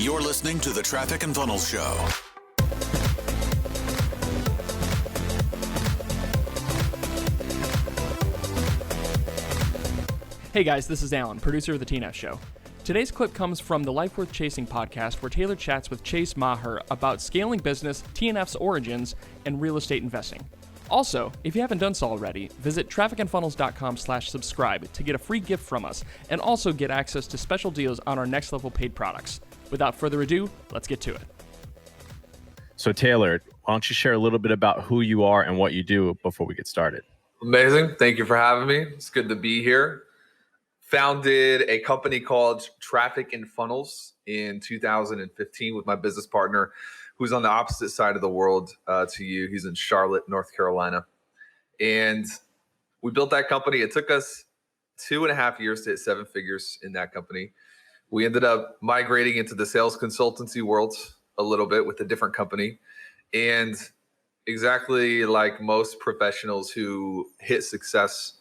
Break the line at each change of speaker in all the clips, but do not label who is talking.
You're listening to the Traffic and Funnels Show.
Hey guys, this is Alan, producer of the TNF Show. Today's clip comes from the Life Worth Chasing podcast, where Taylor chats with Chase Maher about scaling business, TNF's origins, and real estate investing. Also, if you haven't done so already, visit trafficandfunnels.com/subscribe to get a free gift from us, and also get access to special deals on our next level paid products. Without further ado, let's get to it.
So Taylor, why don't you share a little bit about who you are and what you do before we get started?
Amazing. Thank you for having me. It's good to be here. Founded a company called Traffic and Funnels in 2015 with my business partner, who's on the opposite side of the world to you. He's in Charlotte, North Carolina. And we built that company. It took us 2.5 years to hit 7 figures in that company. We ended up migrating into the sales consultancy world a little bit with a different company. And exactly like most professionals who hit success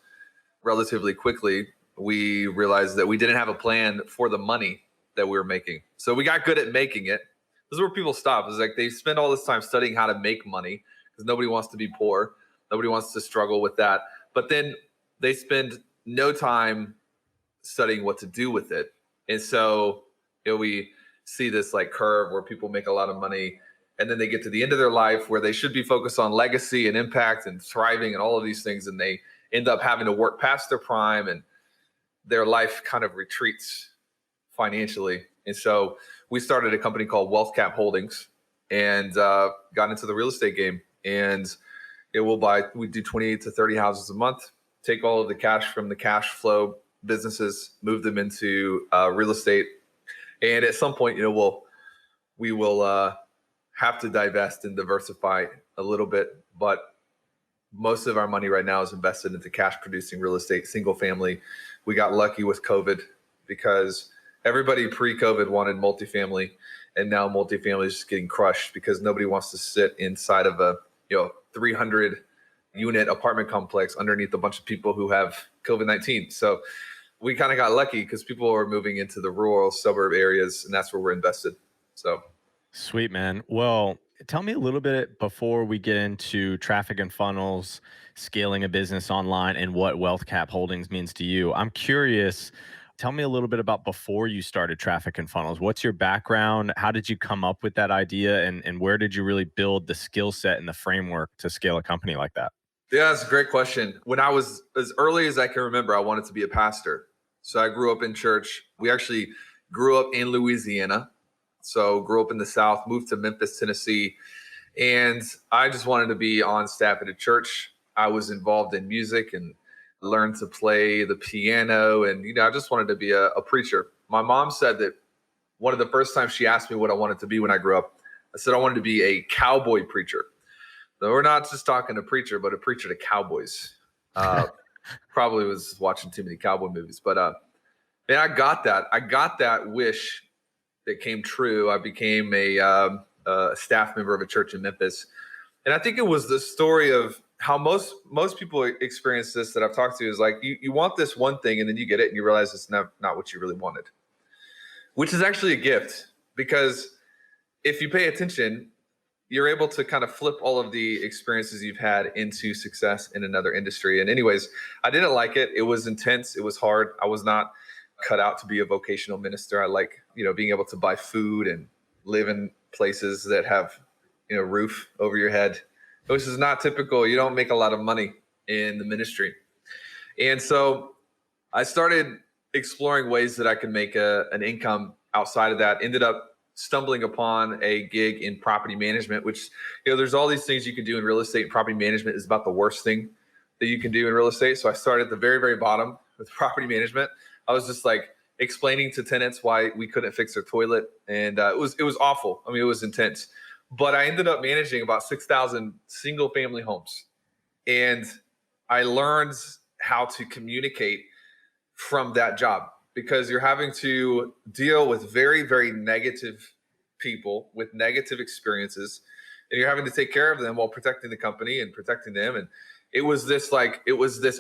relatively quickly, we realized that we didn't have a plan for the money that we were making. So we got good at making it. This is where people stop. It's like they spend all this time studying how to make money because nobody wants to be poor. Nobody wants to struggle with that. But then they spend no time studying what to do with it. And so, we see this like curve where people make a lot of money and then they get to the end of their life where they should be focused on legacy and impact and thriving and all of these things. And they end up having to work past their prime and their life kind of retreats financially. And so we started a company called Wealth Cap Holdings and got into the real estate game. And we do 28 to 30 houses a month, take all of the cash from the cash flow businesses, move them into real estate. And at some point, we will have to divest and diversify a little bit, but most of our money right now is invested into cash producing real estate, single family. We got lucky with COVID because everybody pre-COVID wanted multifamily, and now multifamily is just getting crushed because nobody wants to sit inside of a 300 unit apartment complex underneath a bunch of people who have COVID-19. So we kind of got lucky because people are moving into the rural suburb areas, and that's where we're invested. So
sweet, man. Well, tell me a little bit before we get into Traffic and Funnels, scaling a business online, and what Wealth Cap Holdings means to you. I'm curious. Tell me a little bit about before you started Traffic and Funnels. What's your background? How did you come up with that idea? And where did you really build the skill set and the framework to scale a company like that?
Yeah, that's a great question. When I was as early as I can remember, I wanted to be a pastor. So I grew up in church. We actually grew up in Louisiana. So grew up in the South, moved to Memphis, Tennessee. And I just wanted to be on staff at a church. I was involved in music and learned to play the piano. And, I just wanted to be a preacher. My mom said that one of the first times she asked me what I wanted to be when I grew up, I said I wanted to be a cowboy preacher. So we're not just talking a preacher, but a preacher to cowboys. Probably was watching too many cowboy movies. But man, I got that. I got that wish that came true. I became a staff member of a church in Memphis. And I think it was the story of how most people experience this that I've talked to is like, you want this one thing and then you get it and you realize it's not what you really wanted, which is actually a gift, because if you pay attention, you're able to kind of flip all of the experiences you've had into success in another industry. And anyways, I didn't like it. It was intense. It was hard. I was not cut out to be a vocational minister. I like, being able to buy food and live in places that have, roof over your head, which is not typical. You don't make a lot of money in the ministry. And so I started exploring ways that I could make an income outside of that. Ended up stumbling upon a gig in property management, which, there's all these things you can do in real estate. Property management is about the worst thing that you can do in real estate. So I started at the very, very bottom with property management. I was just like explaining to tenants why we couldn't fix their toilet. And it was awful. I mean, it was intense. But I ended up managing about 6,000 single family homes. And I learned how to communicate from that job, because you're having to deal with very, very negative people with negative experiences, and you're having to take care of them while protecting the company and protecting them. And it was this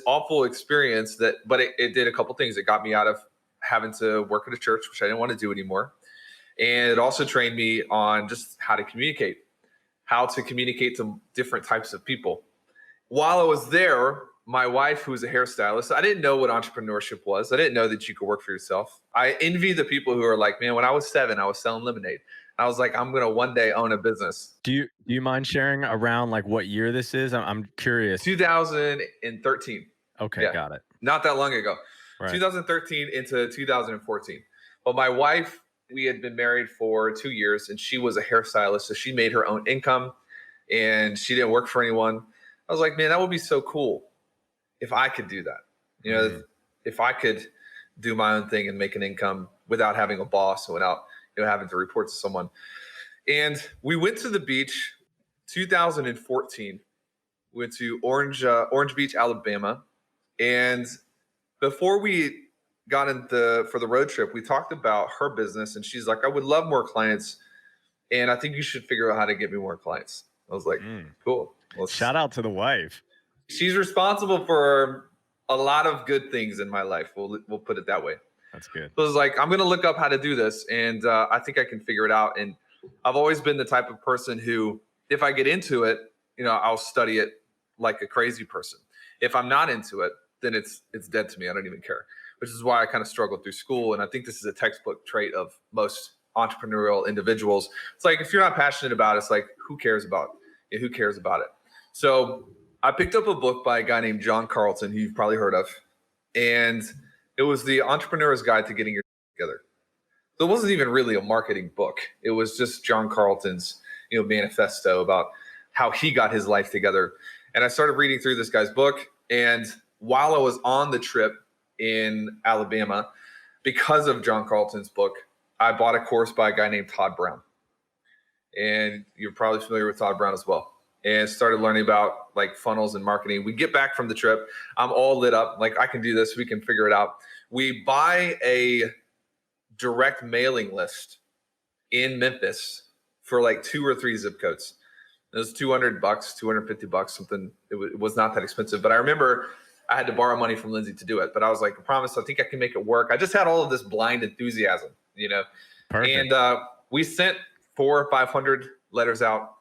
awful experience but it did a couple things. It got me out of having to work at a church, which I didn't want to do anymore. And it also trained me on just how to communicate to different types of people. While I was there, my wife, who was a hairstylist, I didn't know what entrepreneurship was. I didn't know that you could work for yourself. I envy the people who are like, man, when I was 7, I was selling lemonade. I was like, I'm going to one day own a business.
Do you mind sharing around like what year this is? I'm curious.
2013.
Okay,
Yeah,
got it.
not that long ago.
Right.
2013 into 2014. But my wife, we had been married for 2 years, and she was a hairstylist, so she made her own income, and she didn't work for anyone. I was like, man, that would be so cool if I could do that. If I could do my own thing and make an income without having a boss and without having to report to someone. And we went to the beach 2014. We went to Orange Beach, Alabama. And before we got for the road trip, we talked about her business, and she's like, I would love more clients, and I think you should figure out how to get me more clients. I was like, cool.
Shout out to the wife.
She's responsible for a lot of good things in my life. We'll put it that way.
That's good.
So I was like, I'm going to look up how to do this, and I think I can figure it out. And I've always been the type of person who, if I get into it, I'll study it like a crazy person. If I'm not into it, then it's dead to me. I don't even care, which is why I kind of struggled through school. And I think this is a textbook trait of most entrepreneurial individuals. It's like, if you're not passionate about it, it's like, who cares about it? Who cares about it? So I picked up a book by a guy named John Carlton, who you've probably heard of. And it was the Entrepreneur's Guide to Getting Your Together. So it wasn't even really a marketing book. It was just John Carlton's, manifesto about how he got his life together. And I started reading through this guy's book. And while I was on the trip in Alabama, because of John Carlton's book, I bought a course by a guy named Todd Brown. And you're probably familiar with Todd Brown as well. And started learning about like funnels and marketing. We get back from the trip. I'm all lit up. Like, I can do this. We can figure it out. We buy a direct mailing list in Memphis for like 2 or 3 zip codes. It was $200, $250, something. It was not that expensive. But I remember I had to borrow money from Lindsay to do it. But I was like, I promise, I think I can make it work. I just had all of this blind enthusiasm,
Perfect.
And we sent 400 or 500 letters out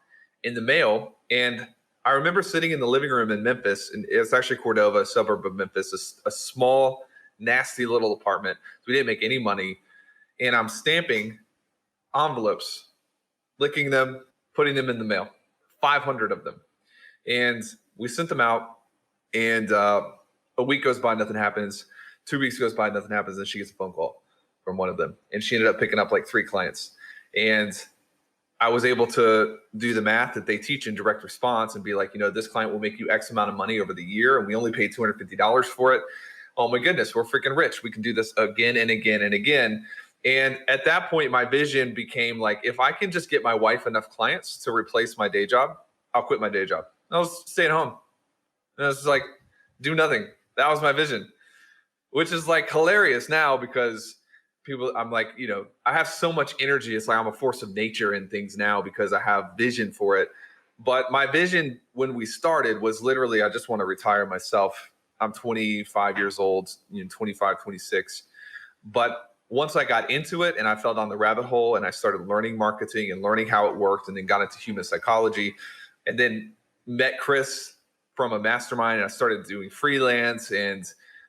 in the mail. And I remember sitting in the living room in Memphis, and it's actually Cordova, a suburb of Memphis, a small, nasty little apartment. So we didn't make any money. And I'm stamping envelopes, licking them, putting them in the mail, 500 of them. And we sent them out, and a week goes by, nothing happens. 2 weeks goes by, nothing happens. And she gets a phone call from one of them. And she ended up picking up like 3 clients. And I was able to do the math that they teach in direct response and be like, this client will make you X amount of money over the year, and we only paid $250 for it. Oh my goodness, we're freaking rich. We can do this again and again and again. And at that point, my vision became like, if I can just get my wife enough clients to replace my day job, I'll quit my day job. I was staying home. And I was like, do nothing. That was my vision, which is like hilarious now because I'm like, I have so much energy. It's like I'm a force of nature in things now because I have vision for it. But my vision when we started was literally, I just want to retire myself. I'm 25 years old, 25, 26. But once I got into it and I fell down the rabbit hole and I started learning marketing and learning how it worked, and then got into human psychology, and then met Chris from a mastermind, and I started doing freelance, and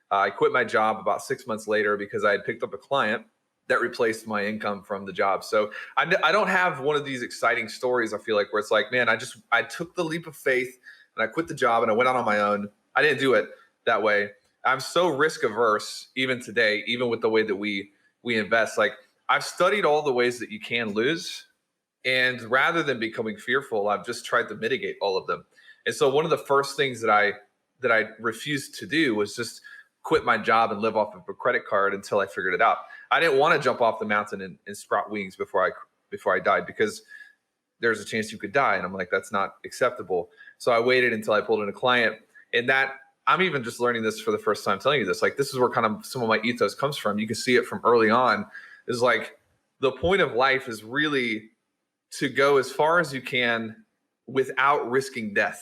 I quit my job about 6 months later because I had picked up a client that replaced my income from the job. So I don't have one of these exciting stories, I feel like, where it's like, man, I took the leap of faith and I quit the job and I went out on my own. I didn't do it that way. I'm so risk averse even today, even with the way that we invest. Like, I've studied all the ways that you can lose. And rather than becoming fearful, I've just tried to mitigate all of them. And so one of the first things that I refused to do was just quit my job and live off of a credit card until I figured it out. I didn't want to jump off the mountain and sprout wings before I died, because there's a chance you could die. And I'm like, that's not acceptable. So I waited until I pulled in a client. And that, I'm even just learning this for the first time telling you this. Like, this is where kind of some of my ethos comes from. You can see it from early on. Is like, the point of life is really to go as far as you can without risking death.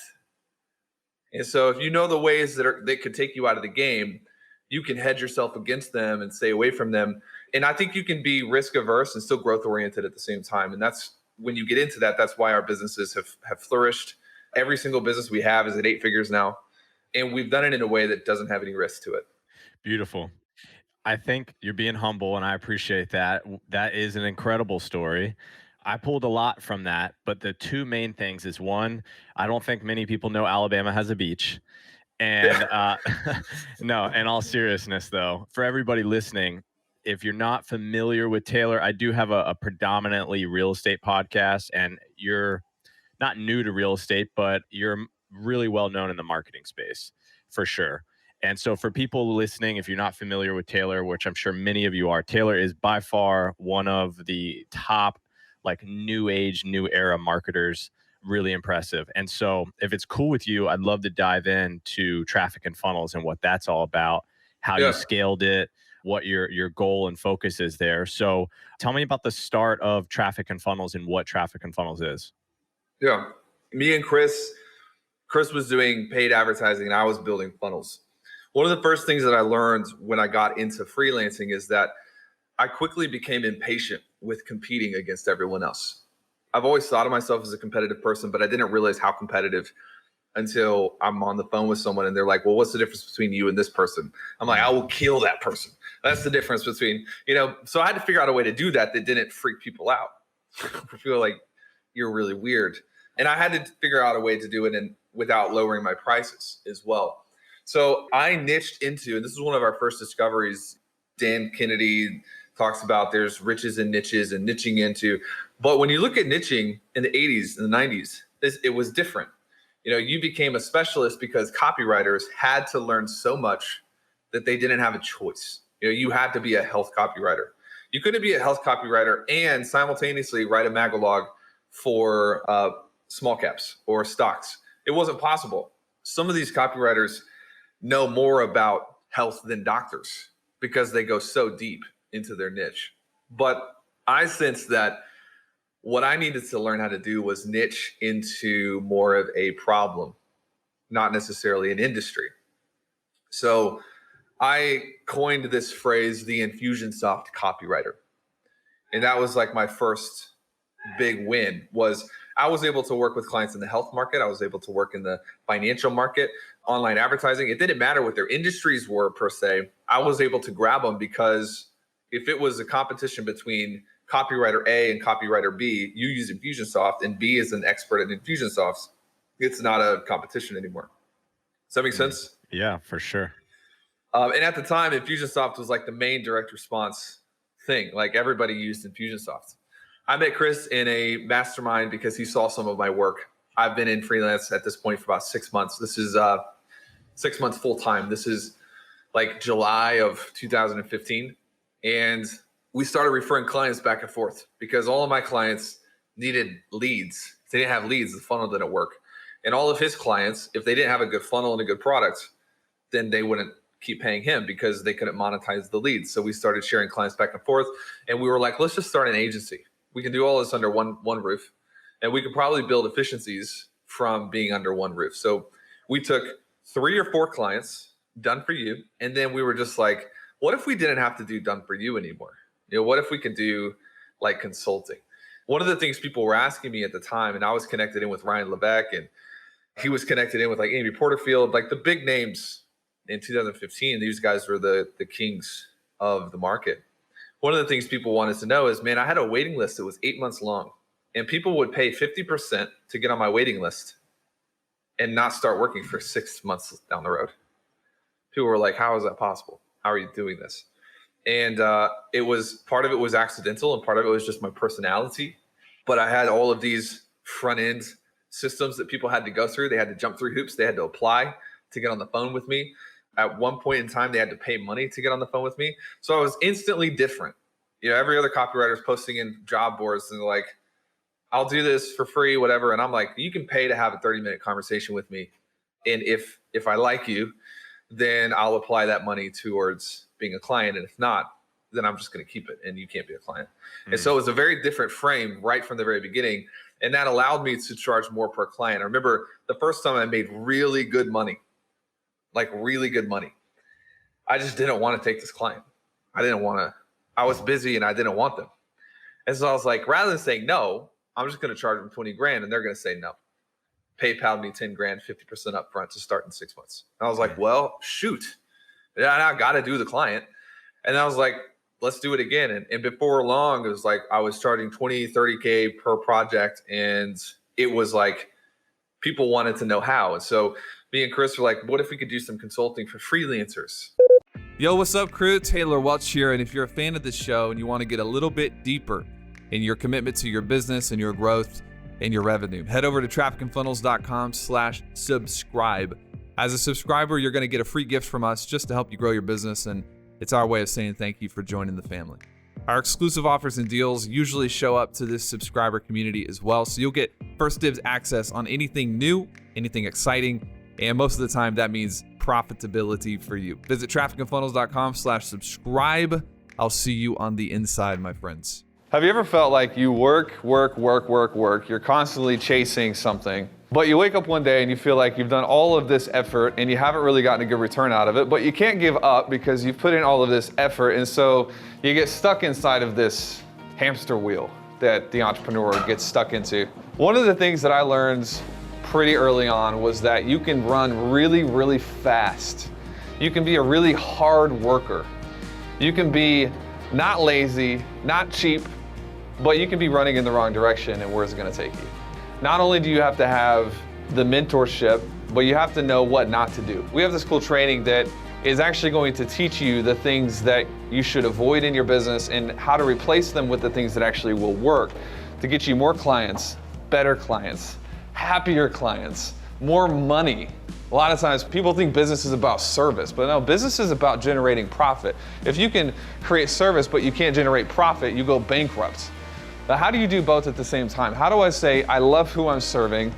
And so if you know the ways that could take you out of the game, you can hedge yourself against them and stay away from them. And I think you can be risk averse and still growth oriented at the same time. And that's when you get into that, that's why our businesses have flourished. Every single business we have is at 8 figures now. And we've done it in a way that doesn't have any risk to it.
Beautiful. I think you're being humble, and I appreciate that. That is an incredible story. I pulled a lot from that, but the two main things is one, I don't think many people know Alabama has a beach. And no, in all seriousness, though, for everybody listening, if you're not familiar with Taylor, I do have a predominantly real estate podcast, and you're not new to real estate, but you're really well known in the marketing space for sure. And so for people listening, if you're not familiar with Taylor, which I'm sure many of you are, Taylor is by far one of the top like new age, new era marketers. Really impressive. And so if it's cool with you, I'd love to dive into traffic and funnels and what that's all about, how you scaled it, what your goal and focus is there. So tell me about the start of traffic and funnels and what traffic and funnels is.
Yeah. Me and Chris was doing paid advertising and I was building funnels. One of the first things that I learned when I got into freelancing is that I quickly became impatient with competing against everyone else. I've always thought of myself as a competitive person, but I didn't realize how competitive until I'm on the phone with someone and they're like, well, what's the difference between you and this person? I'm like, I will kill that person. That's the difference between, so I had to figure out a way to do that didn't freak people out. I feel like you're really weird. And I had to figure out a way to do it without lowering my prices as well. So I niched into, and this is one of our first discoveries, Dan Kennedy talks about there's riches and niches and niching into. But when you look at niching in the 80s and the 90s, it was different. You became a specialist because copywriters had to learn so much that they didn't have a choice. You had to be a health copywriter. You couldn't be a health copywriter and simultaneously write a magalog for small caps or stocks. It wasn't possible. Some of these copywriters know more about health than doctors because they go so deep into their niche. But I sensed that what I needed to learn how to do was niche into more of a problem, not necessarily an industry. So I coined this phrase, the Infusionsoft copywriter. And that was like my first big win. Was I was able to work with clients in the health market. I was able to work in the financial market, online advertising. It didn't matter what their industries were per se. I was able to grab them because if it was a competition between copywriter A and copywriter B, you use Infusionsoft and B is an expert at Infusionsoft, it's not a competition anymore. Does that make sense?
Yeah, for sure.
And at the time, Infusionsoft was like the main direct response thing. Like everybody used Infusionsoft. I met Chris in a mastermind because he saw some of my work. I've been in freelance at this point for about 6 months. This is 6 months full time. This is like July of 2015. And we started referring clients back and forth because all of my clients needed leads. If they didn't have leads, the funnel didn't work. And all of his clients, if they didn't have a good funnel and a good product, then they wouldn't keep paying him because they couldn't monetize the leads. So we started sharing clients back and forth. And we were like, let's just start an agency. We can do all this under one roof. And we could probably build efficiencies from being under one roof. So we took 3 or 4 clients, done for you. And then we were just like, what if we didn't have to do done for you anymore? What if we could do like consulting? One of the things people were asking me at the time, and I was connected in with Ryan Levesque, and he was connected in with like Amy Porterfield, like the big names in 2015. These guys were the kings of the market. One of the things people wanted to know is, man, I had a waiting list that was 8 months long, and people would pay 50% to get on my waiting list and not start working for 6 months down the road. People were like, how is that possible? How are you doing this? And it was, part of it was accidental and part of it was just my personality. But I had all of these front end systems that people had to go through. They had to jump through hoops. They had to apply to get on the phone with me. At one point in time, they had to pay money to get on the phone with me. So I was instantly different. Every other copywriter is posting in job boards and they're like, I'll do this for free, whatever. And I'm like, you can pay to have a 30-minute conversation with me. And if I like you, then I'll apply that money towards being a client. And if not, then I'm just going to keep it and you can't be a client. And so it was a very different frame right from the very beginning. And that allowed me to charge more per client. I remember the first time I made really good money, like really good money. I just didn't want to take this client. I didn't want I was busy and I didn't want them. And so I was like, rather than saying no, I'm just going to charge them 20 grand and they're going to say no. PayPal me 10 grand, 50% up front to start in 6 months. And I was like, well, shoot. Yeah, I got to do the client. And I was like, let's do it again. And before long, it was like I was charging 20, 30K per project. And it was like people wanted to know how. And so me and Chris were like, what if we could do some consulting for freelancers?
Yo, what's up, crew? Taylor Welch here. And if you're a fan of this show and you want to get a little bit deeper in your commitment to your business and your growth and your revenue, head over to trafficandfunnels.com/subscribe. As a subscriber, you're going to get a free gift from us just to help you grow your business. And it's our way of saying thank you for joining the family. Our exclusive offers and deals usually show up to this subscriber community as well. So you'll get first dibs access on anything new, anything exciting. And most of the time that means profitability for you. Visit trafficandfunnels.com/subscribe. I'll see you on the inside, my friends.
Have you ever felt like you work, you're constantly chasing something, but you wake up one day and you feel like you've done all of this effort and you haven't really gotten a good return out of it, but you can't give up because you've put in all of this effort, and so you get stuck inside of this hamster wheel that the entrepreneur gets stuck into? One of the things that I learned pretty early on was that you can run really, really fast. You can be a really hard worker. You can be not lazy, not cheap, but you can be running in the wrong direction, and where's it gonna take you? Not only do you have to have the mentorship, but you have to know what not to do. We have this cool training that is actually going to teach you the things that you should avoid in your business and how to replace them with the things that actually will work to get you more clients, better clients, happier clients, more money. A lot of times people think business is about service, but no, business is about generating profit. If you can create service, but you can't generate profit, you go bankrupt. But how do you do both at the same time? How do I say, I love who I'm serving,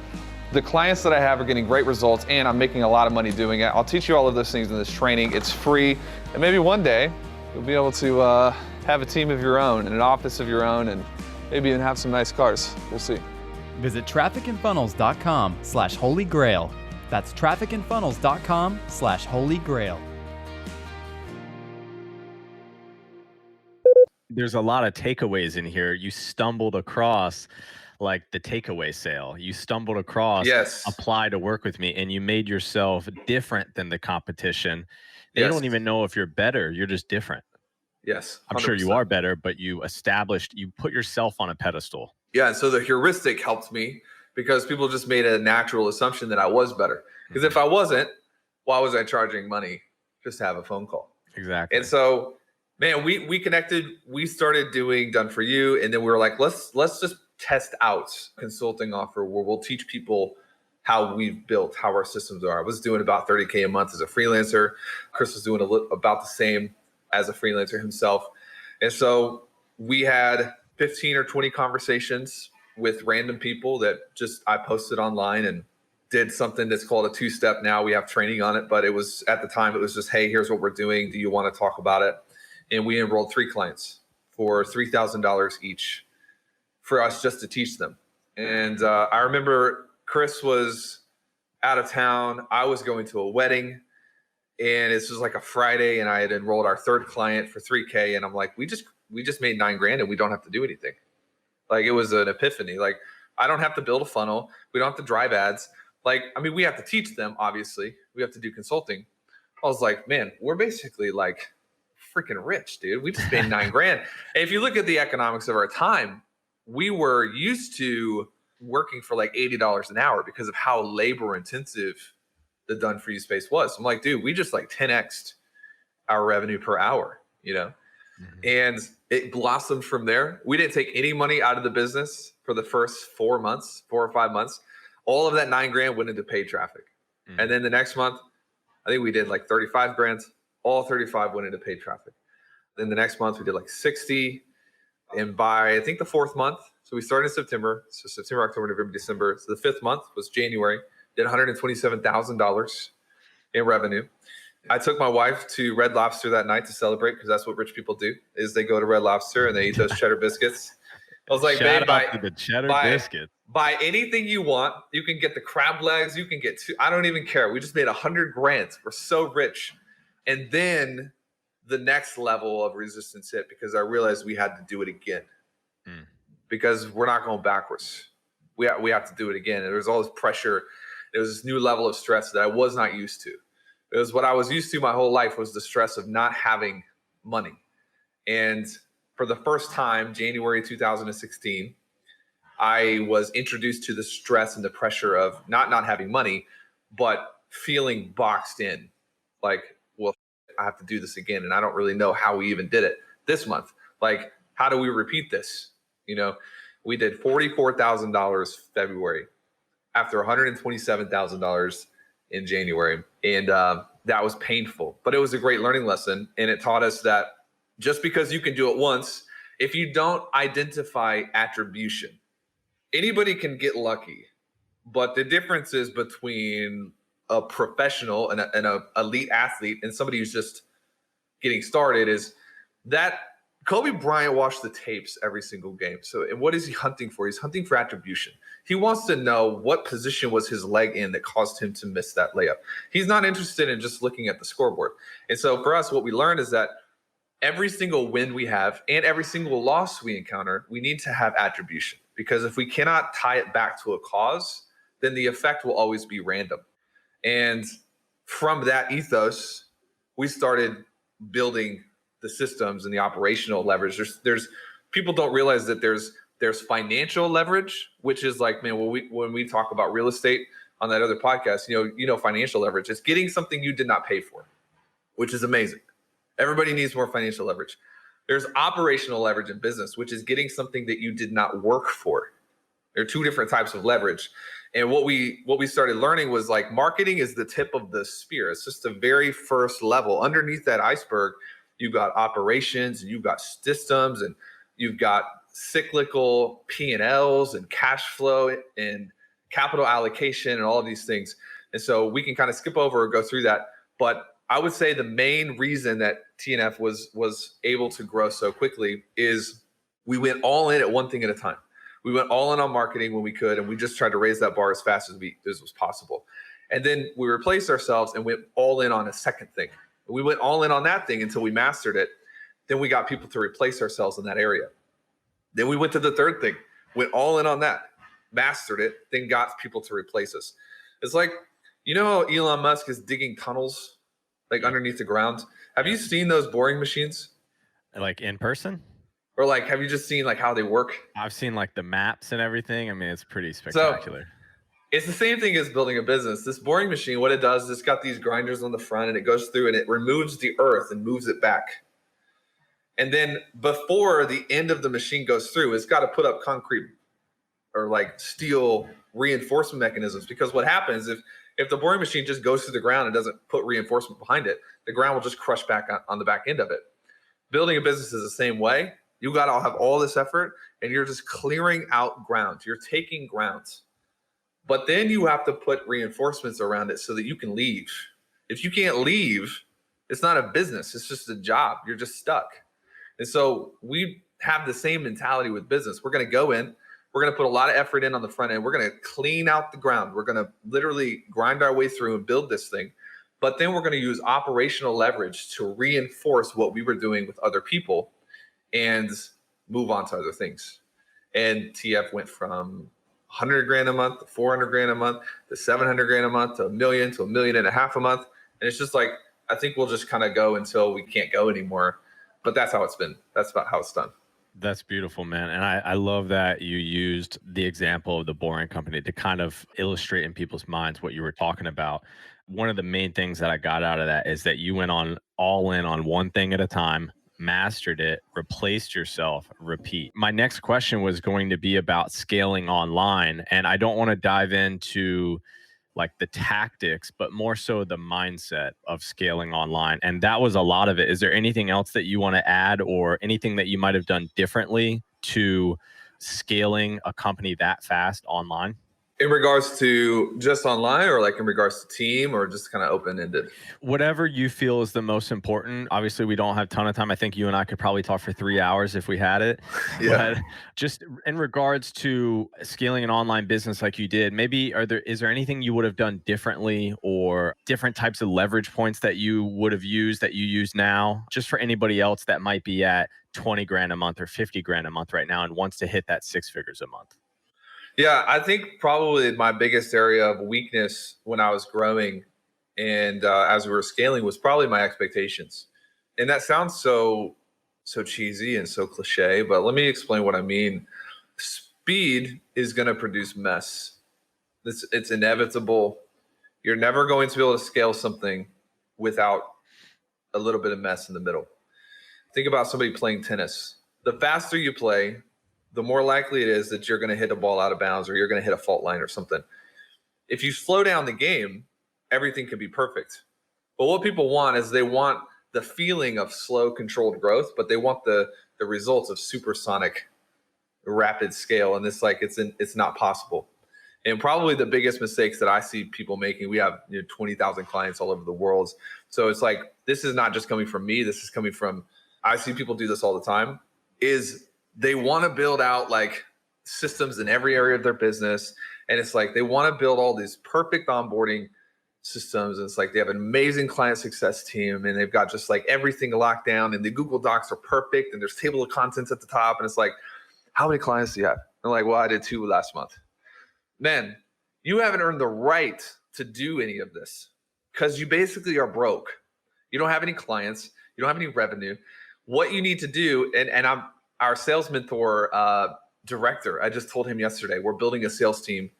the clients that I have are getting great results, and I'm making a lot of money doing it? I'll teach you all of those things in this training. It's free, and maybe one day you'll be able to have a team of your own and an office of your own, and maybe even have some nice cars. We'll see.
Visit trafficandfunnels.com/holy grail. That's trafficandfunnels.com/holy grail.
There's a lot of takeaways in here. You stumbled across like the takeaway sale. You stumbled across apply to work with me, and you made yourself different than the competition. They don't even know if you're better. You're just different.
Yes. 100%.
I'm sure you are better, but you put yourself on a pedestal.
Yeah. And so the heuristic helped me because people just made a natural assumption that I was better. Because if I wasn't, why was I charging money just to have a phone call?
Exactly.
And so, man, we connected. We started doing Done For You, and then we were like, let's just test out consulting offer where we'll teach people how we've built, how our systems are. I was doing about 30K a month as a freelancer. Chris was doing about the same as a freelancer himself. And so we had 15 or 20 conversations with random people that I posted online and did something that's called a two-step. Now we have training on it, but it was at the time, it was just, hey, here's what we're doing. Do you want to talk about it? And we enrolled 3 clients for $3,000 each for us just to teach them. And I remember Chris was out of town. I was going to a wedding, and this was like a Friday, and I had enrolled our 3rd client for $3K. And I'm like, we just made $9,000 and we don't have to do anything. Like, it was an epiphany. Like, I don't have to build a funnel. We don't have to drive ads. Like, I mean, we have to teach them, obviously. We have to do consulting. I was like, man, we're basically like freaking rich, dude. We just made $9,000. And if you look at the economics of our time, we were used to working for like $80 an hour because of how labor intensive the Done For You space was. I'm like, dude, we just like 10x'd our revenue per hour, you know? And it blossomed from there. We didn't take any money out of the business for the first 4 or 5 months. All of that $9,000 went into paid traffic. And then the next month, I think we did like 35 grand. All 35 went into paid traffic. Then the next month we did like 60. And by, I think, the 4th month, so we started in September. So September, October, November, December. So the 5th month was January. Did $127,000 in revenue. I took my wife to Red Lobster that night to celebrate, because that's what rich people do, is they go to Red Lobster and they eat those cheddar biscuits. I was like, babe, buy anything you want. You can get the crab legs. You can get I don't even care. We just made $100,000. We're so rich. And then the next level of resistance hit because I realized we had to do it again because we're not going backwards. We have to do it again. And there was all this pressure. There was this new level of stress that I was not used to. It was what I was used to my whole life was the stress of not having money. And for the first time, January 2016, I was introduced to the stress and the pressure of not having money, but feeling boxed in. Like, well, I have to do this again. And I don't really know how we even did it this month. Like, how do we repeat this? You know, we did $44,000 February after $127,000 in January. And that was painful, but it was a great learning lesson. And it taught us that just because you can do it once, if you don't identify attribution, anybody can get lucky. But the difference is between a professional and an elite athlete and somebody who's just getting started is that Kobe Bryant watched the tapes every single game. So and what is he hunting for? He's hunting for attribution. He wants to know what position was his leg in that caused him to miss that layup. He's not interested in just looking at the scoreboard. And so for us, what we learned is that every single win we have and every single loss we encounter, we need to have attribution. Because if we cannot tie it back to a cause, then the effect will always be random. And from that ethos, we started building the systems and the operational leverage. There's people don't realize that there's financial leverage, which is like, man, when we talk about real estate on that other podcast, you know, financial leverage is getting something you did not pay for, which is amazing. Everybody needs more financial leverage. There's operational leverage in business, which is getting something that you did not work for. There are two different types of leverage. And what we started learning was like marketing is the tip of the spear. It's just the very first level. Underneath that iceberg, you've got operations and you've got systems and you've got cyclical P&Ls and cash flow and capital allocation and all of these things. And so we can kind of skip over or go through that. But I would say the main reason that TNF was able to grow so quickly is we went all in at one thing at a time. We went all in on marketing when we could, and we just tried to raise that bar as fast as was possible. And then we replaced ourselves and went all in on a second thing. We went all in on that thing until we mastered it. Then we got people to replace ourselves in that area. Then we went to the third thing, went all in on that, mastered it, then got people to replace us. It's like, you know how Elon Musk is digging tunnels like underneath the ground? Have you seen those boring machines?
Like in person?
Or like, have you just seen like how they work?
I've seen like the maps and everything. I mean, it's pretty spectacular.
So, it's the same thing as building a business. This boring machine, what it does is it's got these grinders on the front and it goes through and it removes the earth and moves it back. And then before the end of the machine goes through, it's got to put up concrete or like steel reinforcement mechanisms. Because what happens if the boring machine just goes through the ground and doesn't put reinforcement behind it, the ground will just crush back on the back end of it. Building a business is the same way. You got to have all this effort and you're just clearing out ground. You're taking ground. But then you have to put reinforcements around it so that you can leave. If you can't leave, it's not a business. It's just a job. You're just stuck. And so we have the same mentality with business. We're going to go in. We're going to put a lot of effort in on the front end. We're going to clean out the ground. We're going to literally grind our way through and build this thing. But then we're going to use operational leverage to reinforce what we were doing with other people and move on to other things. And TF went from 100 grand a month to 400 grand a month to 700 grand a month to $1 million to $1.5 million a month. And it's just like, I think we'll just kind of go until we can't go anymore. But that's how it's been. That's about how it's done.
That's beautiful, man. And I love that you used the example of the boring company to kind of illustrate in people's minds what you were talking about. One of the main things that I got out of that is that you went all in on one thing at a time, mastered it, replaced yourself, repeat. My next question was going to be about scaling online. And I don't want to dive into like the tactics, but more so the mindset of scaling online. And that was a lot of it. Is there anything else that you want to add or anything that you might have done differently to scaling a company that fast online?
In regards to just online, or like in regards to team, or just kind of open-ended?
Whatever you feel is the most important. Obviously, we don't have a ton of time. I think you and I could probably talk for 3 hours if we had it.
Yeah.
But just in regards to scaling an online business like you did, maybe is there anything you would have done differently, or different types of leverage points that you would have used that you use now, just for anybody else that might be at 20 grand a month or 50 grand a month right now and wants to hit that 6 figures a month?
Yeah, I think probably my biggest area of weakness when I was growing and as we were scaling was probably my expectations. And that sounds so cheesy and so cliche, but let me explain what I mean. Speed is going to produce mess. It's inevitable. You're never going to be able to scale something without a little bit of mess in the middle. Think about somebody playing tennis. The faster you play, the more likely it is that you're going to hit a ball out of bounds, or you're going to hit a fault line or something. If you slow down the game, everything can be perfect. But what people want is they want the feeling of slow, controlled growth, but they want the results of supersonic, rapid scale. And it's not possible. And probably the biggest mistakes that I see people making, we have 20,000 clients all over the world. So it's like, this is not just coming from me. This is coming from, I see people do this all the time, is they want to build out like systems in every area of their business. And it's like, they want to build all these perfect onboarding systems. And it's like, they have an amazing client success team, and they've got just like everything locked down, and the Google Docs are perfect, and there's table of contents at the top. And it's like, how many clients do you have? They're like, well, I did 2 last month. Man, you haven't earned the right to do any of this, because you basically are broke. You don't have any clients. You don't have any revenue. What you need to do, and I'm our sales mentor director, I just told him yesterday, we're building a sales team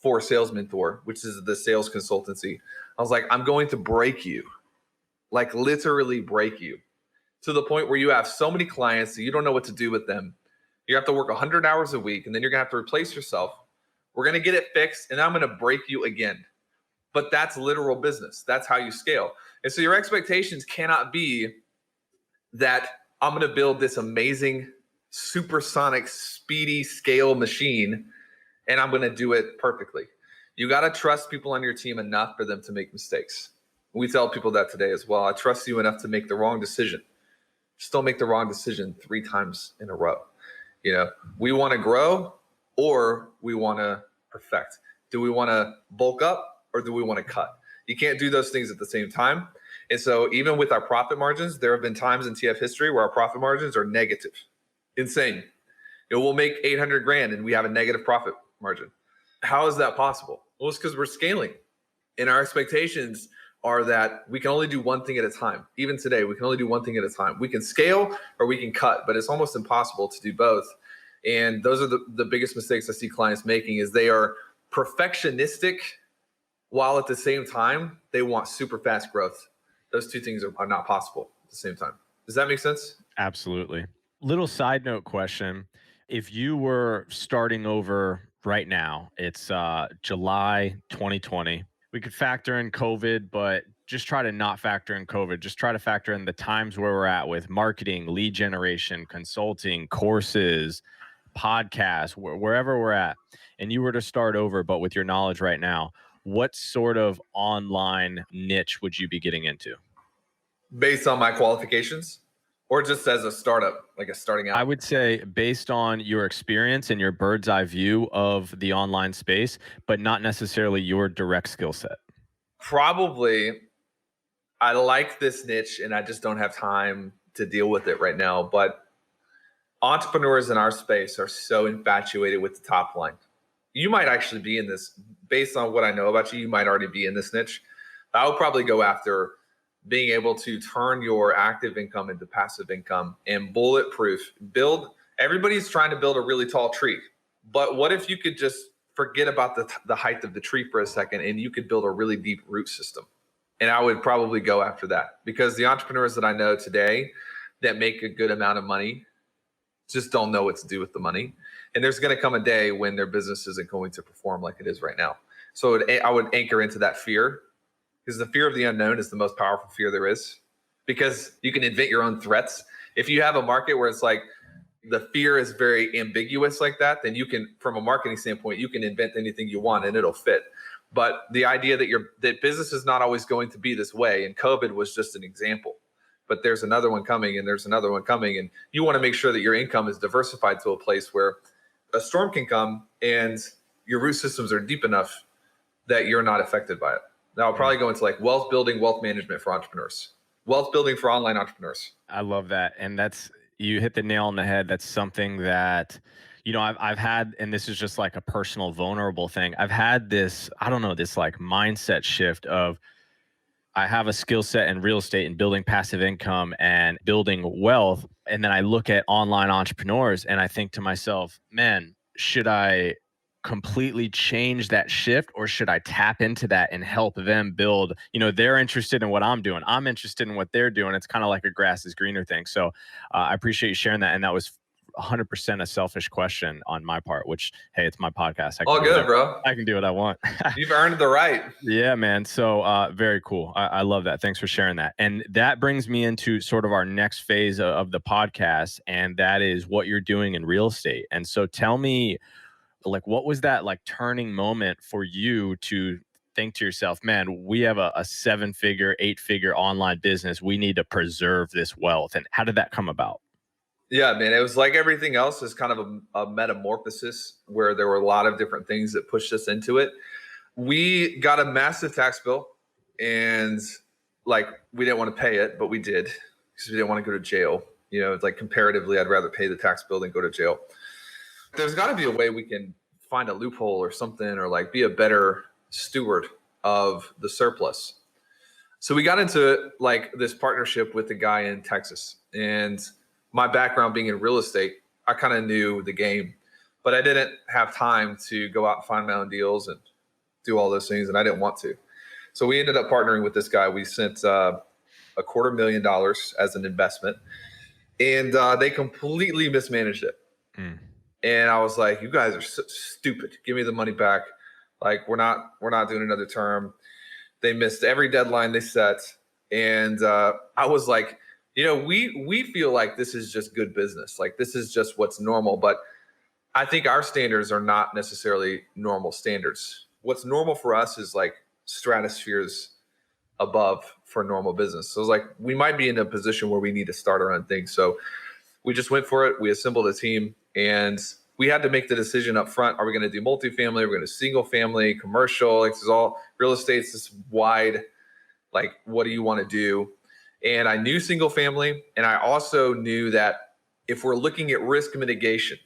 for Sales Mentor, which is the sales consultancy. I was like, I'm going to break you, like literally break you, to the point where you have so many clients that you don't know what to do with them. You have to work 100 hours a week, and then you're going to have to replace yourself. We're going to get it fixed, and I'm going to break you again. But that's literal business. That's how you scale. And so your expectations cannot be that I'm going to build this amazing, supersonic, speedy scale machine, and I'm going to do it perfectly. You got to trust people on your team enough for them to make mistakes. We tell people that today as well. I trust you enough to make the wrong decision. Just don't make the wrong decision 3 times in a row. We want to grow, or we want to perfect. Do we want to bulk up, or do we want to cut? You can't do those things at the same time. And so even with our profit margins, there have been times in TF history where our profit margins are negative. Insane. We'll make 800 grand and we have a negative profit margin. How is that possible? Well, it's because we're scaling. And our expectations are that we can only do one thing at a time. Even today, we can only do one thing at a time. We can scale or we can cut, but it's almost impossible to do both. And those are the biggest mistakes I see clients making, is they are perfectionistic while at the same time they want super fast growth. Those 2 things are not possible at the same time. Does that make sense?
Absolutely. Little side note question. If you were starting over right now, it's July 2020. We could factor in COVID, but just try to not factor in COVID. Just try to factor in the times where we're at with marketing, lead generation, consulting, courses, podcasts, wherever we're at. And you were to start over, but with your knowledge right now, what sort of online niche would you be getting into?
Based on my qualifications, or just as a startup, like a starting out?
I would say based on your experience and your bird's eye view of the online space, but not necessarily your direct skill set.
Probably, I like this niche and I just don't have time to deal with it right now. But entrepreneurs in our space are so infatuated with the top line. You might actually be in this, based on what I know about you, you might already be in this niche. I would probably go after being able to turn your active income into passive income and bulletproof. Everybody's trying to build a really tall tree. But what if you could just forget about the height of the tree for a second, and you could build a really deep root system? And I would probably go after that, because the entrepreneurs that I know today that make a good amount of money just don't know what to do with the money. And there's going to come a day when their business isn't going to perform like it is right now. So I would anchor into that fear, because the fear of the unknown is the most powerful fear there is, because you can invent your own threats. If you have a market where it's like, the fear is very ambiguous like that, then you can, from a marketing standpoint, you can invent anything you want and it'll fit. But the idea that business is not always going to be this way, and COVID was just an example. But there's another one coming, and there's another one coming, and you want to make sure that your income is diversified to a place where a storm can come and your root systems are deep enough that you're not affected by it. Now, I'll probably go into like wealth building, wealth management for entrepreneurs, wealth building for online entrepreneurs.
I love that. And you hit the nail on the head. That's something that, I've had, and this is just like a personal vulnerable thing. I've had this like mindset shift of, I have a skill set in real estate and building passive income and building wealth. And then I look at online entrepreneurs and I think to myself, man, should I completely change that shift, or should I tap into that and help them build? They're interested in what I'm doing. I'm interested in what they're doing. It's kind of like a grass is greener thing. So I appreciate you sharing that. And that was 100% a selfish question on my part, which, hey, it's my podcast.
All good, bro.
I can do what I want.
You've earned the right.
Yeah, man. So very cool. I love that. Thanks for sharing that. And that brings me into sort of our next phase of the podcast, and that is what you're doing in real estate. And so tell me, like, what was that like turning moment for you to think to yourself, man, we have a 7-figure, 8-figure online business. We need to preserve this wealth. And how did that come about?
Yeah, man, it was like everything else is kind of a metamorphosis where there were a lot of different things that pushed us into it. We got a massive tax bill, and like we didn't want to pay it, but we did because we didn't want to go to jail. It's like comparatively, I'd rather pay the tax bill than go to jail. There's got to be a way we can find a loophole or something, or like be a better steward of the surplus. So we got into like this partnership with the guy in Texas, and my background being in real estate, I kind of knew the game, but I didn't have time to go out and find my own deals and do all those things, and I didn't want to. So we ended up partnering with this guy. We sent $250,000 as an investment, and they completely mismanaged it. And I was like, you guys are so stupid. Give me the money back. Like, we're not doing another term. They missed every deadline they set. And I was like, we feel like this is just good business. Like, this is just what's normal. But I think our standards are not necessarily normal standards. What's normal for us is like stratospheres above for normal business. So it's like, we might be in a position where we need to start our own thing. So we just went for it. We assembled a team, and we had to make the decision up front. Are we going to do multifamily? Are we going to single family, commercial? Like, this is all real estate's this wide, like, what do you want to do? And I knew single family. And I also knew that if we're looking at risk mitigation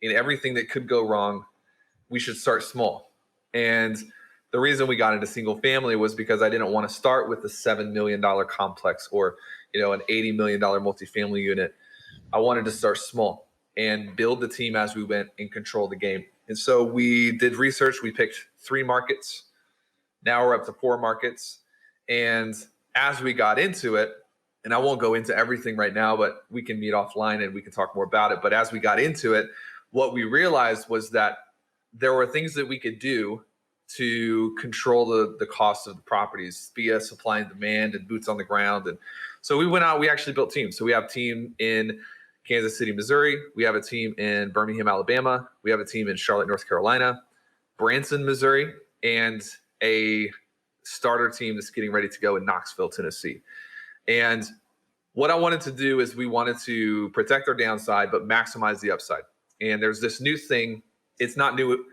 in everything that could go wrong, we should start small. And the reason we got into single family was because I didn't want to start with a $7 million complex or, an $80 million multifamily unit. I wanted to start small and build the team as we went and control the game. And so we did research. We picked 3 markets. Now we're up to 4 markets. And as we got into it, and I won't go into everything right now, but we can meet offline and we can talk more about it. But as we got into it, what we realized was that there were things that we could do to control the cost of the properties via supply and demand and boots on the ground. And so we went out, we actually built teams. So we have a team in Kansas City, Missouri. We have a team in Birmingham, Alabama. We have a team in Charlotte, North Carolina, Branson, Missouri, and a starter team that's getting ready to go in Knoxville, Tennessee. And what I wanted to do is we wanted to protect our downside, but maximize the upside. And there's this new thing. It's not new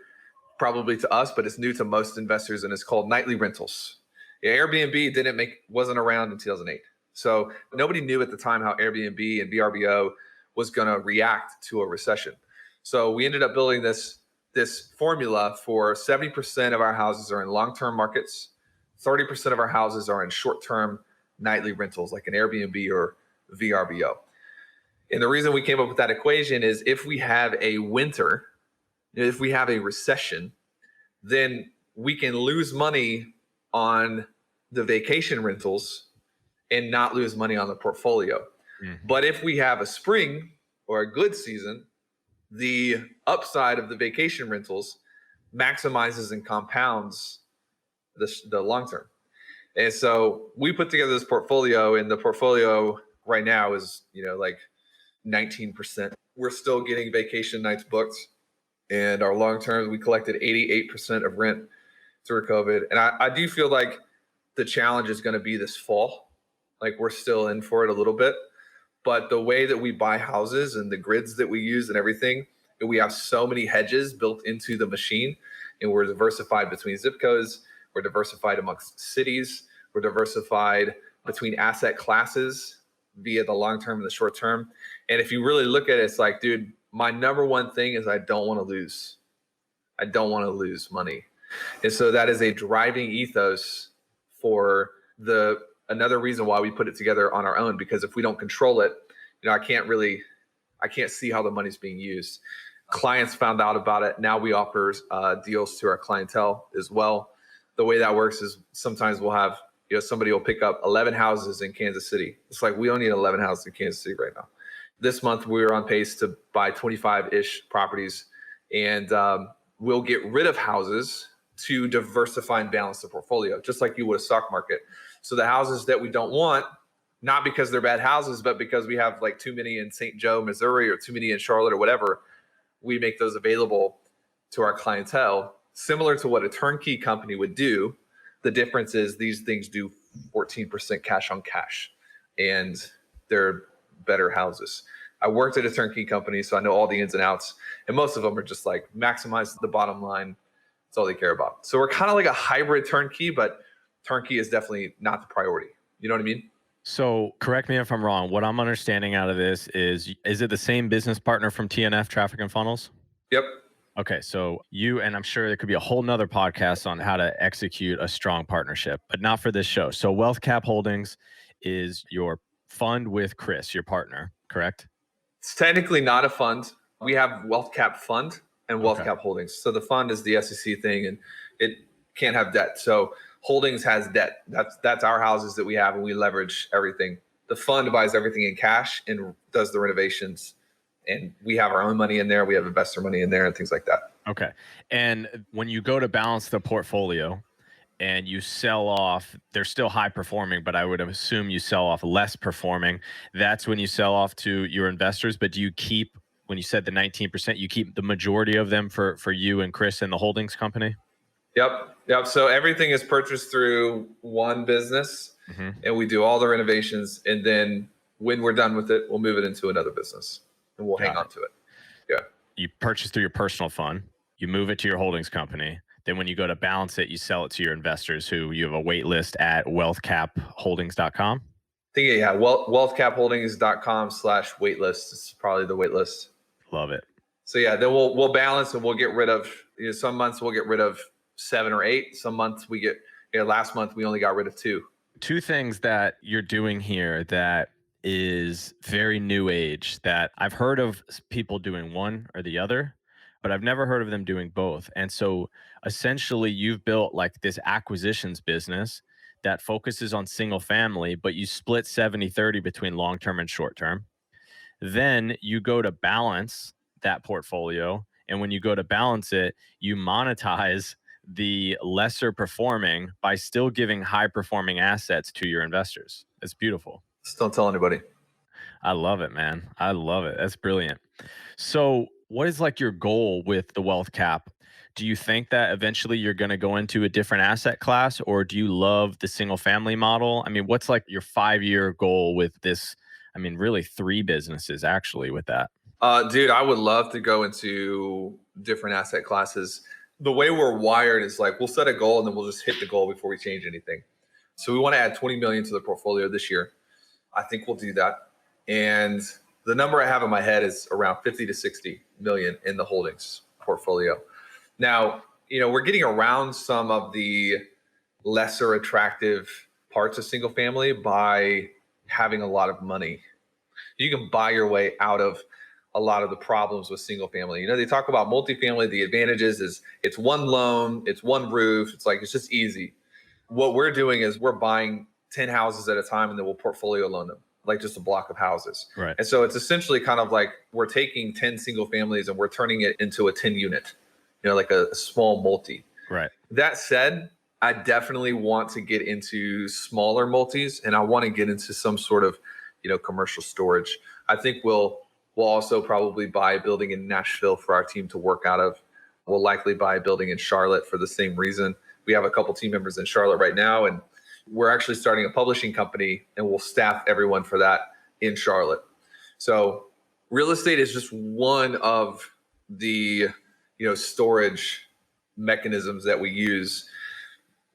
probably to us, but it's new to most investors, and it's called nightly rentals. Airbnb wasn't around in 2008. So nobody knew at the time how Airbnb and VRBO was going to react to a recession. So we ended up building this formula for 70% of our houses are in long-term markets. 30% of our houses are in short-term nightly rentals, like an Airbnb or VRBO. And the reason we came up with that equation is if we have a winter, if we have a recession, then we can lose money on the vacation rentals and not lose money on the portfolio. But if we have a spring or a good season, the upside of the vacation rentals maximizes and compounds the long term. And so we put together this portfolio, and the portfolio right now is, like 19% we're still getting vacation nights booked. And our long-term, we collected 88% of rent through COVID. And I do feel like the challenge is going to be this fall. Like we're still in for it a little bit. But the way that we buy houses and the grids that we use and everything, we have so many hedges built into the machine, and we're diversified between zip codes. We're diversified amongst cities. We're diversified between asset classes via the long term and the short term. And if you really look at it, it's like, dude, my number one thing is I don't want to lose. I don't want to lose money. And so that is a driving ethos for another reason why we put it together on our own, because if we don't control it, I can't see how the money's being used. Clients found out about it. Now we offer deals to our clientele as well. The way that works is sometimes we'll have, somebody will pick up 11 houses in Kansas City. It's like, we don't need 11 houses in Kansas City right now. This month we were on pace to buy 25-ish properties, and we'll get rid of houses to diversify and balance the portfolio, just like you would a stock market. So the houses that we don't want, not because they're bad houses, but because we have like too many in St. Joe, Missouri, or too many in Charlotte or whatever, we make those available to our clientele, similar to what a turnkey company would do. The difference is these things do 14% cash on cash, and they're better houses. I worked at a turnkey company, so I know all the ins and outs, and most of them are just like maximize the bottom line. That's all they care about. So we're kind of like a hybrid turnkey, but turnkey is definitely not the priority. You know what I mean?
So correct me if I'm wrong. What I'm understanding out of this is it the same business partner from TNF Traffic and Funnels?
Yep.
Okay. So and I'm sure there could be a whole nother podcast on how to execute a strong partnership, but not for this show. So Wealth Cap Holdings is your fund with Chris, your partner, correct?
It's technically not a fund. We have Wealth Cap Fund and Wealth Cap Holdings. So the fund is the SEC thing, and it can't have debt. So Holdings has debt. That's our houses that we have, and we leverage everything. The fund buys everything in cash and does the renovations, and we have our own money in there. We have investor money in there and things like that.
Okay. And when you go to balance the portfolio and you sell off, they're still high performing, but I would assume you sell off less performing. That's when you sell off to your investors. But do you keep, when you said the 19%, you keep the majority of them for you and Chris and the holdings company?
Yep. So everything is purchased through one business, and we do all the renovations. And then when we're done with it, we'll move it into another business, and we'll hang on to it. Yeah.
You purchase through your personal fund, you move it to your holdings company. Then when you go to balance it, you sell it to your investors, who you have a wait list at wealthcapholdings.com.
Yeah. Wealthcapholdings.com/waitlist is probably the wait list.
Love it.
So yeah, then we'll balance, and we'll get rid of, some months we'll get rid of 7 or 8. Some months we get, last month we only got rid of 2.
Two things that you're doing here that is very new age, that I've heard of people doing one or the other, but I've never heard of them doing both. And so essentially you've built like this acquisitions business that focuses on single family, but you split 70-30 between long-term and short-term. Then you go to balance that portfolio. And when you go to balance it, you monetize the lesser performing by still giving high performing assets to your investors. It's beautiful.
Just don't tell anybody.
I love it, man. I love it. That's brilliant. So what is like your goal with the Wealth Cap? Do you think that eventually you're going to go into a different asset class, or do you love the single family model? I mean, what's like your 5-year goal with this? I mean, really 3 businesses actually with that.
Dude, I would love to go into different asset classes. The way we're wired is like, we'll set a goal and then we'll just hit the goal before we change anything. So we want to add 20 million to the portfolio this year. I think we'll do that. And the number I have in my head is around 50 to 60 million in the holdings portfolio. Now, we're getting around some of the lesser attractive parts of single family by having a lot of money. You can buy your way out of a lot of the problems with single family. They talk about multifamily. The advantages is it's one loan, it's one roof. It's just easy. What we're doing is we're buying 10 houses at a time, and then we'll portfolio loan them, like just a block of houses.
Right.
And so it's essentially kind of like we're taking 10 single families and we're turning it into a 10 unit, like a small multi.
Right.
That said, I definitely want to get into smaller multis, and I want to get into some sort of, commercial storage. I think we'll We'll also probably buy a building in Nashville for our team to work out of. We'll likely buy a building in Charlotte for the same reason. We have a couple team members in Charlotte right now, and we're actually starting a publishing company, and we'll staff everyone for that in Charlotte. So real estate is just one of the, storage mechanisms that we use.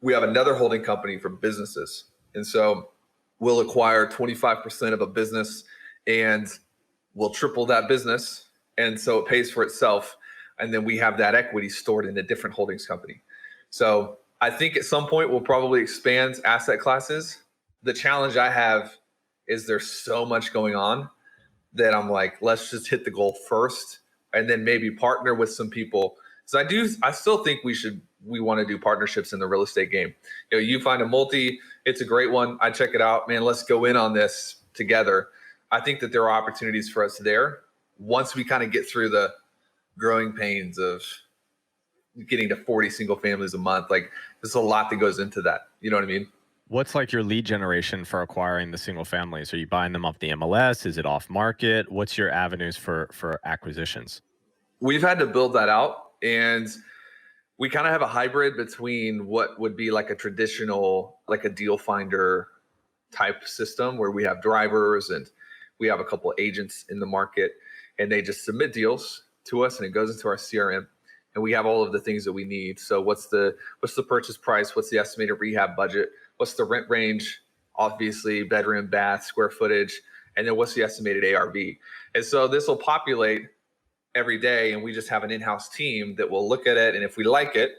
We have another holding company for businesses. And so we'll acquire 25% of a business and we'll triple that business. And so it pays for itself. And then we have that equity stored in a different holdings company. So I think at some point we'll probably expand asset classes. The challenge I have is there's so much going on that I'm like, let's just hit the goal first and then maybe partner with some people. So I still think we want to do partnerships in the real estate game. You find a multi, it's a great one. I check it out, man, let's go in on this together. I think that there are opportunities for us there once we kind of get through the growing pains of getting to 40 single families a month. Like there's a lot that goes into that. You know what I mean?
What's like your lead generation for acquiring the single families? Are you buying them off the MLS? Is it off market? What's your avenues for acquisitions?
We've had to build that out, and we kind of have a hybrid between what would be like a traditional, like a deal finder type system where we have drivers and we have a couple of agents in the market and they just submit deals to us and it goes into our CRM and we have all of the things that we need. So what's the purchase price? What's the estimated rehab budget? What's the rent range? Obviously bedroom, bath, square footage, and then what's the estimated ARV? And so this will populate every day, and we just have an in-house team that will look at it, and if we like it,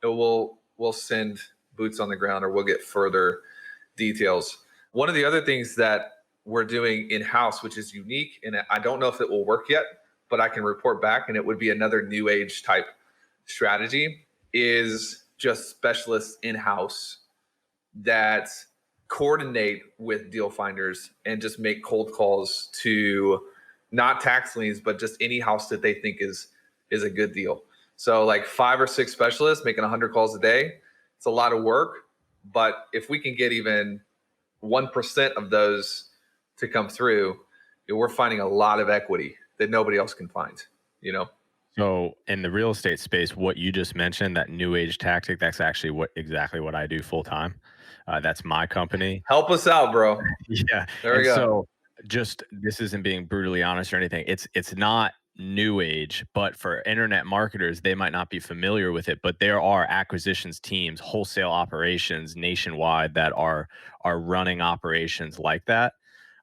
we'll send boots on the ground or we'll get further details. One of the other things that we're doing in-house, which is unique, and I don't know if it will work yet, but I can report back, and it would be another new age type strategy, is just specialists in-house that coordinate with deal finders and just make cold calls to not tax liens, but just any house that they think is a good deal. So like 5 or 6 specialists making 100 calls a day. It's a lot of work, but if we can get even 1% of those to come through, we're finding a lot of equity that nobody else can find,
So in the real estate space, what you just mentioned, that new age tactic, that's actually exactly what I do full time. That's my company.
Help us out, bro.
Yeah.
There we go.
So just, this isn't being brutally honest or anything. It's not new age, but for internet marketers, they might not be familiar with it, but there are acquisitions teams, wholesale operations nationwide that are running operations like that.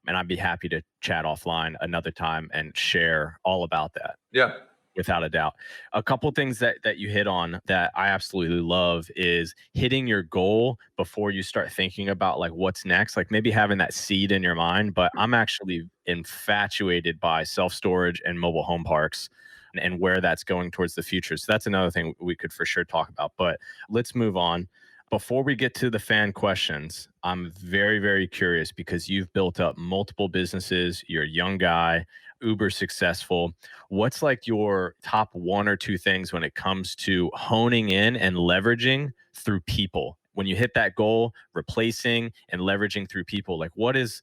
And I'd be happy to chat offline another time and share all about that.
Yeah.
Without a doubt. A couple things that you hit on that I absolutely love is hitting your goal before you start thinking about like what's next, like maybe having that seed in your mind. But I'm actually infatuated by self-storage and mobile home parks and where that's going towards the future. So that's another thing we could for sure talk about. But let's move on. Before we get to the fan questions, I'm very, very curious because you've built up multiple businesses. You're a young guy, uber successful. What's like your top 1 or 2 things when it comes to honing in and leveraging through people? When you hit that goal, replacing and leveraging through people, like what is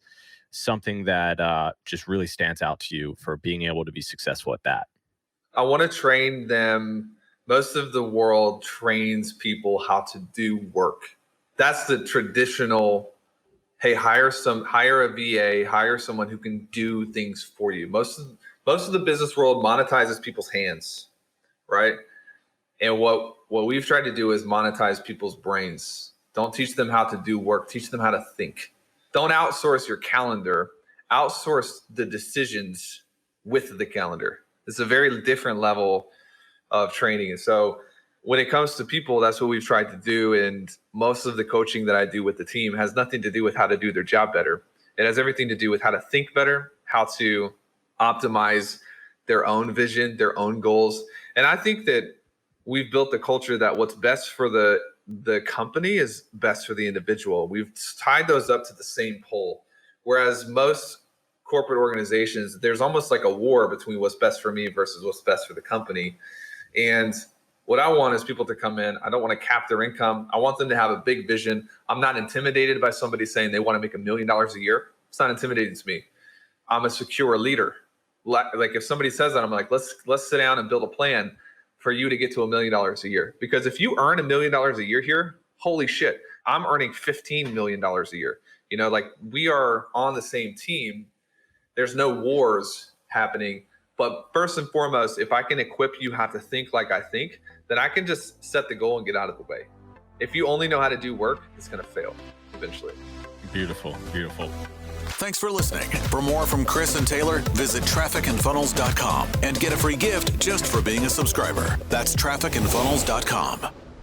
something that just really stands out to you for being able to be successful at that?
I want to train them. Most of the world trains people how to do work. That's the traditional, hey, hire a VA, hire someone who can do things for you. Most of the business world monetizes people's hands, right? And what we've tried to do is monetize people's brains. Don't teach them how to do work, teach them how to think. Don't outsource your calendar, outsource the decisions with the calendar. It's a very different level of training. And so when it comes to people, that's what we've tried to do. And most of the coaching that I do with the team has nothing to do with how to do their job better. It has everything to do with how to think better, how to optimize their own vision, their own goals. And I think that we've built the culture that what's best for the company is best for the individual. We've tied those up to the same pole. Whereas most corporate organizations, there's almost like a war between what's best for me versus what's best for the company. And what I want is people to come in. I don't want to cap their income. I want them to have a big vision. I'm not intimidated by somebody saying they want to make $1 million a year. It's not intimidating to me. I'm a secure leader. like if somebody says that, I'm like, let's sit down and build a plan for you to get to $1 million a year. Because if you earn $1 million a year here, holy shit, I'm earning $15 million a year. You know, like we are on the same team. There's no wars happening. But first and foremost, if I can equip you how to think like I think, then I can just set the goal and get out of the way. If you only know how to do work, it's going to fail eventually.
Beautiful, beautiful.
Thanks for listening. For more from Chris and Taylor, visit trafficandfunnels.com and get a free gift just for being a subscriber. That's trafficandfunnels.com.